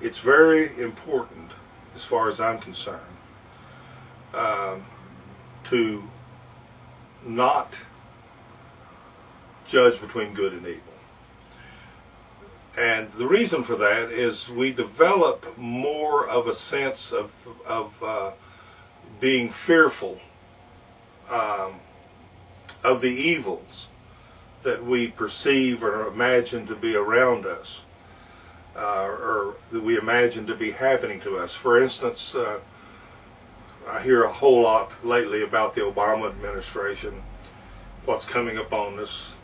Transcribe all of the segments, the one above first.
it's very important, as far as I'm concerned, to not judge between good and evil. And the reason for that is we develop more of a sense of being fearful of the evils that we perceive or imagine to be around us, or that we imagine to be happening to us. For instance, I hear a whole lot lately about the Obama administration, what's coming upon us.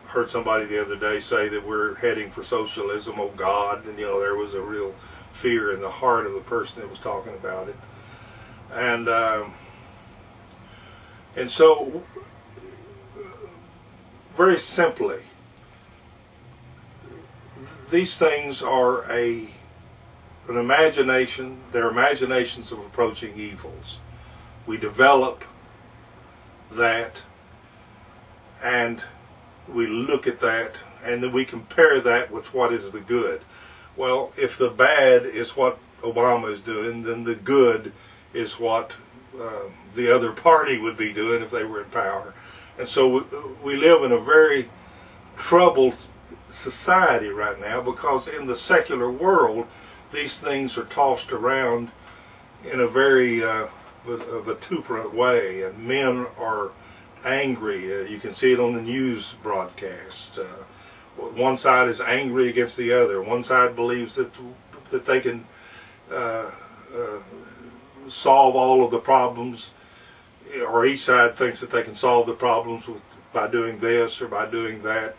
Heard somebody the other day say that we're heading for socialism. Oh God! And there was a real fear in the heart of the person that was talking about it. And so, very simply, these things are an imagination. They're imaginations of approaching evils. We develop that, and we look at that, and then we compare that with what is the good. Well, if the bad is what Obama is doing, then the good is what the other party would be doing if they were in power. And so we live in a very troubled society right now, because in the secular world these things are tossed around in a very vituperant way, and men are angry. You can see it on the news broadcast. One side is angry against the other. One side believes that they can solve all of the problems, or each side thinks that they can solve the problems by doing this or by doing that.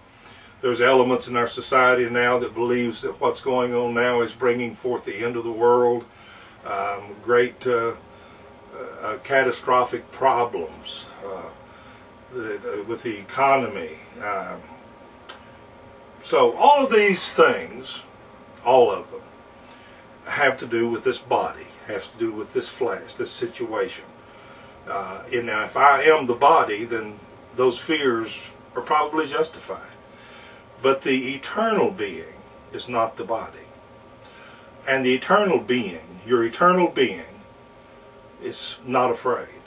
There's elements in our society now that believes that what's going on now is bringing forth the end of the world, great catastrophic problems with the economy. So all of these things, all of them, have to do with this body, have to do with this flesh, this situation. And now if I am the body, then those fears are probably justified. But the eternal being is not the body. And the eternal being, your eternal being, is not afraid.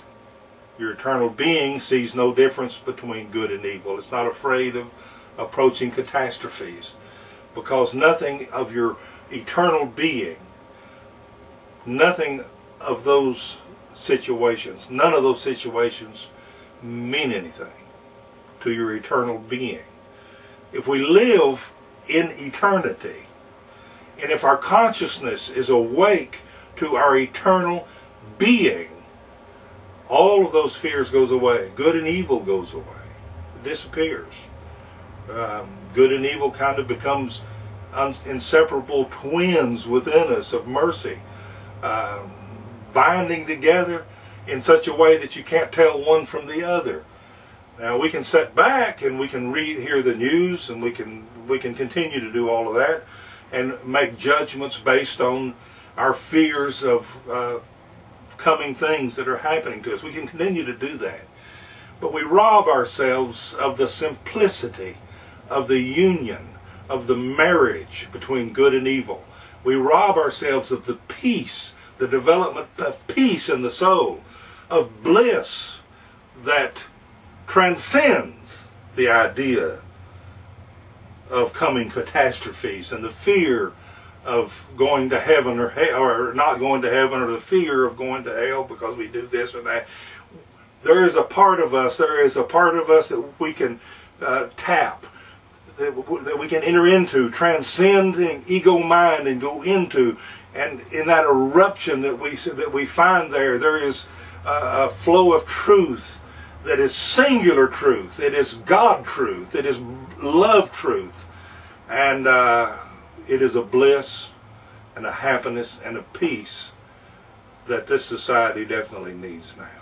Your eternal being sees no difference between good and evil. It's not afraid of approaching catastrophes, because nothing of your eternal being, nothing of those situations, none of those situations mean anything to your eternal being. If we live in eternity, and if our consciousness is awake to our eternal being, all of those fears goes away. Good and evil goes away. It disappears. Good and evil kind of becomes inseparable twins within us of mercy, binding together in such a way that you can't tell one from the other. Now we can sit back and we can hear the news, and we can continue to do all of that and make judgments based on our fears of coming things that are happening to us. We can continue to do that. But we rob ourselves of the simplicity of the union, of the marriage between good and evil. We rob ourselves of the peace, the development of peace in the soul, of bliss that transcends the idea of coming catastrophes and the fear of going to heaven or hell, or not going to heaven, or the fear of going to hell because we do this or that. There is a part of us that we can tap, that we can enter into, transcending ego mind, and go into, and in that eruption that we find there is a flow of truth that is singular truth. It is God truth. It is love truth. And it is a bliss and a happiness and a peace that this society definitely needs now.